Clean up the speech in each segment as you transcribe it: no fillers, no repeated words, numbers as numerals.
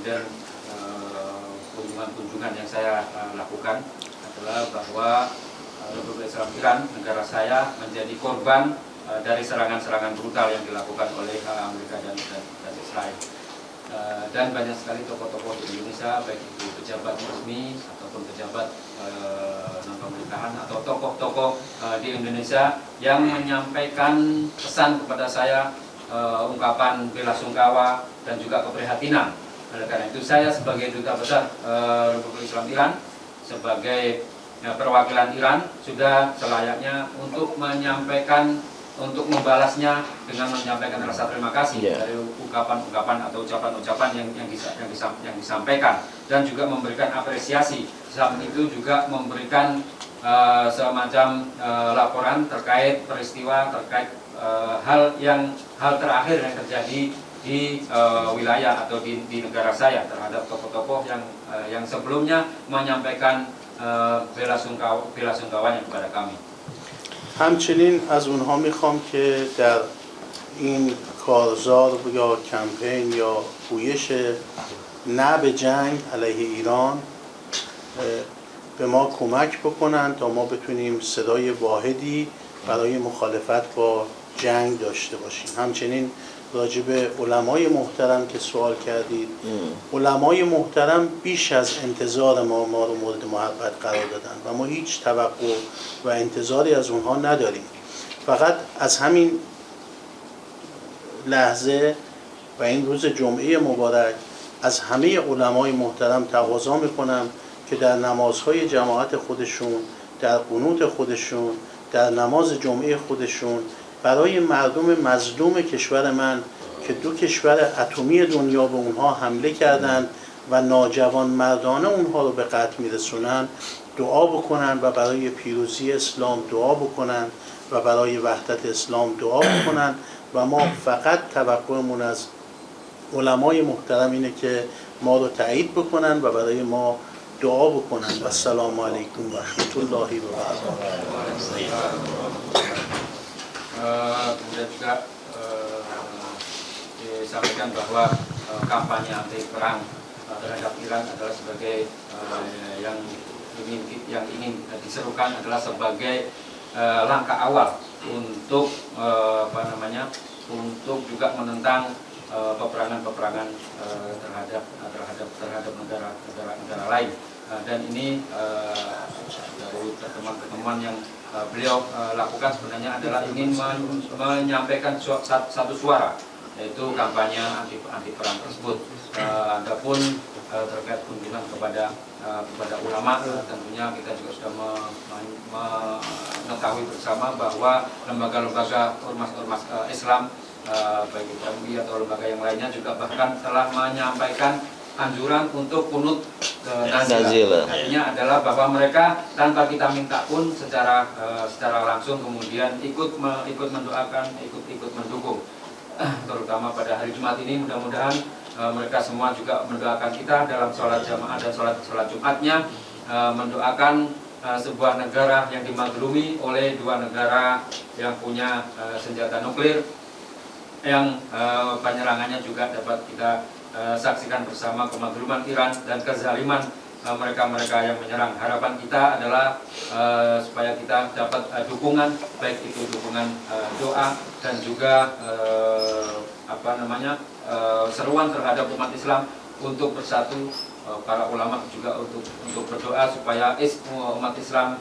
kemudian kunjungan-kunjungan yang saya lakukan adalah bahwa Republik Islam Iran, negara saya, menjadi korban dari serangan-serangan brutal yang dilakukan oleh Amerika dan Israel. Dan banyak sekali tokoh-tokoh di Indonesia, baik itu pejabat resmi ataupun pejabat non-pemerintahan atau tokoh-tokoh di Indonesia yang menyampaikan pesan kepada saya, ungkapan bela sungkawa dan juga keprihatinan. Oleh karena itu saya sebagai duta besar Republik Islam Iran, sebagai perwakilan Iran, sudah selayaknya untuk menyampaikan, untuk membalasnya dengan menyampaikan rasa terima kasih dari ungkapan-ungkapan atau ucapan-ucapan yang disampaikan, dan juga memberikan apresiasi. Saat itu juga memberikan semacam laporan terkait peristiwa, terkait hal terakhir yang terjadi di wilayah atau di negara saya terhadap tokoh-tokoh yang sebelumnya menyampaikan bela sungkawanya kepada kami. همچنین از اونها میخوام که در این کارزار یا کمپین یا پویش نه به جنگ علیه ایران به ما کمک بکنن تا ما بتونیم صدای واحدی برای مخالفت با جنگ داشته باشیم. همچنین راجع به علمای محترم که سوال کردید، علمای محترم بیش از انتظار ما رو مورد محبت قرار دادن و ما هیچ توقع و انتظاری از اونها نداریم. فقط از همین لحظه و این روز جمعه مبارک از همه علمای محترم تقاضا میکنم که در نمازهای جماعت خودشون، در قنوت خودشون، در نماز جمعه خودشون برای مردم مظلوم کشور من که دو کشور اتمی دنیا به اونها حمله کردند و ناجوان مردانه اونها رو به قتل میرسونن دعا بکنن و برای پیروزی اسلام دعا بکنن و برای وحدت اسلام دعا بکنن و ما فقط توقعمون از علمای محترم اینه که ما رو تایید بکنن و برای ما دعا بکنن. و السلام علیکم و رحمت الله و برکاته. Kemudian juga disampaikan bahwa kampanye anti perang terhadap Iran adalah sebagai yang ingin diserukan adalah sebagai langkah awal untuk untuk juga menentang peperangan terhadap negara lain. Dan ini dari pertemuan yang beliau lakukan sebenarnya adalah ingin menyampaikan satu suara, yaitu kampanye anti perang tersebut. Adapun terkait kunjungan kepada ulama, tentunya kita juga sudah mengetahui bersama bahwa lembaga-lembaga ormas Islam, baik itu MUI atau lembaga yang lainnya juga bahkan telah menyampaikan anjuran untuk kunut nazilah. Artinya adalah bahwa mereka tanpa kita minta pun secara langsung kemudian ikut mendoakan, ikut mendukung. Terutama pada hari Jumat ini, mudah-mudahan mereka semua juga mendoakan kita dalam sholat jamaah dan sholat Jumatnya, mendoakan sebuah negara yang dimaklumi oleh dua negara yang punya senjata nuklir, yang penyerangannya juga dapat kita saksikan bersama, kemakluman Iran dan kezaliman mereka-mereka yang menyerang. Harapan kita adalah supaya kita dapat dukungan, baik itu dukungan doa dan juga seruan terhadap umat Islam untuk bersatu, para ulama juga untuk berdoa supaya umat Islam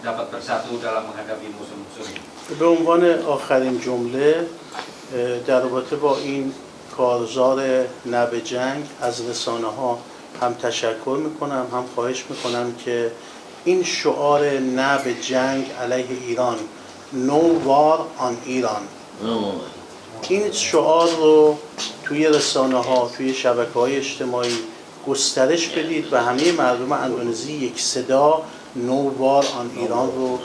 dapat bersatu dalam menghadapi musuh-musuh. به عنوان آخرین جمله در رابطه با این کارزار نه به جنگ از رسانه ها هم تشکر میکنم، هم خواهش میکنم که این شعار نه به جنگ علیه ایران، No War on Iran، این شعار رو توی رسانه ها، توی شبکه های اجتماعی گسترش بدید و همه مردم اندونزی یک صدا No War on Iran رو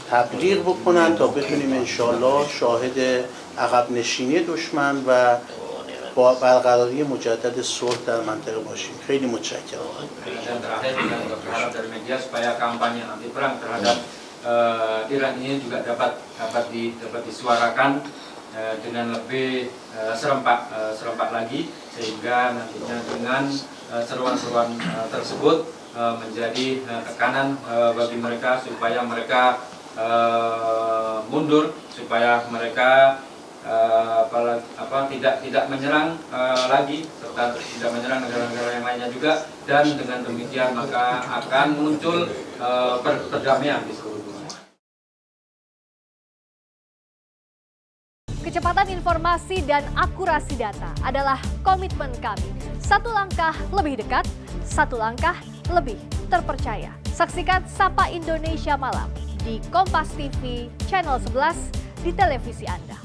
تبلیغ بکنن تا بتونیم انشالله شاهد عقب نشینی دشمن و با برقراری مجدد صلح در منطقه باشیم. خیلی متشکرم. Dan terakhir kita juga berharap dari media supaya kampanye anti perang terhadap Iran ini juga dapat disuarakan dengan lebih serempak lagi, sehingga nantinya dengan seruan-seruan tersebut menjadi tekanan bagi mereka supaya mereka mundur, supaya mereka tidak menyerang lagi, serta tidak menyerang negara-negara yang lainnya juga, dan dengan demikian maka akan muncul perdamaian di seluruh dunia. Kecepatan informasi dan akurasi data adalah komitmen kami. Satu langkah lebih dekat, satu langkah lebih terpercaya. Saksikan Sapa Indonesia Malam di Kompas TV Channel 11 di televisi Anda.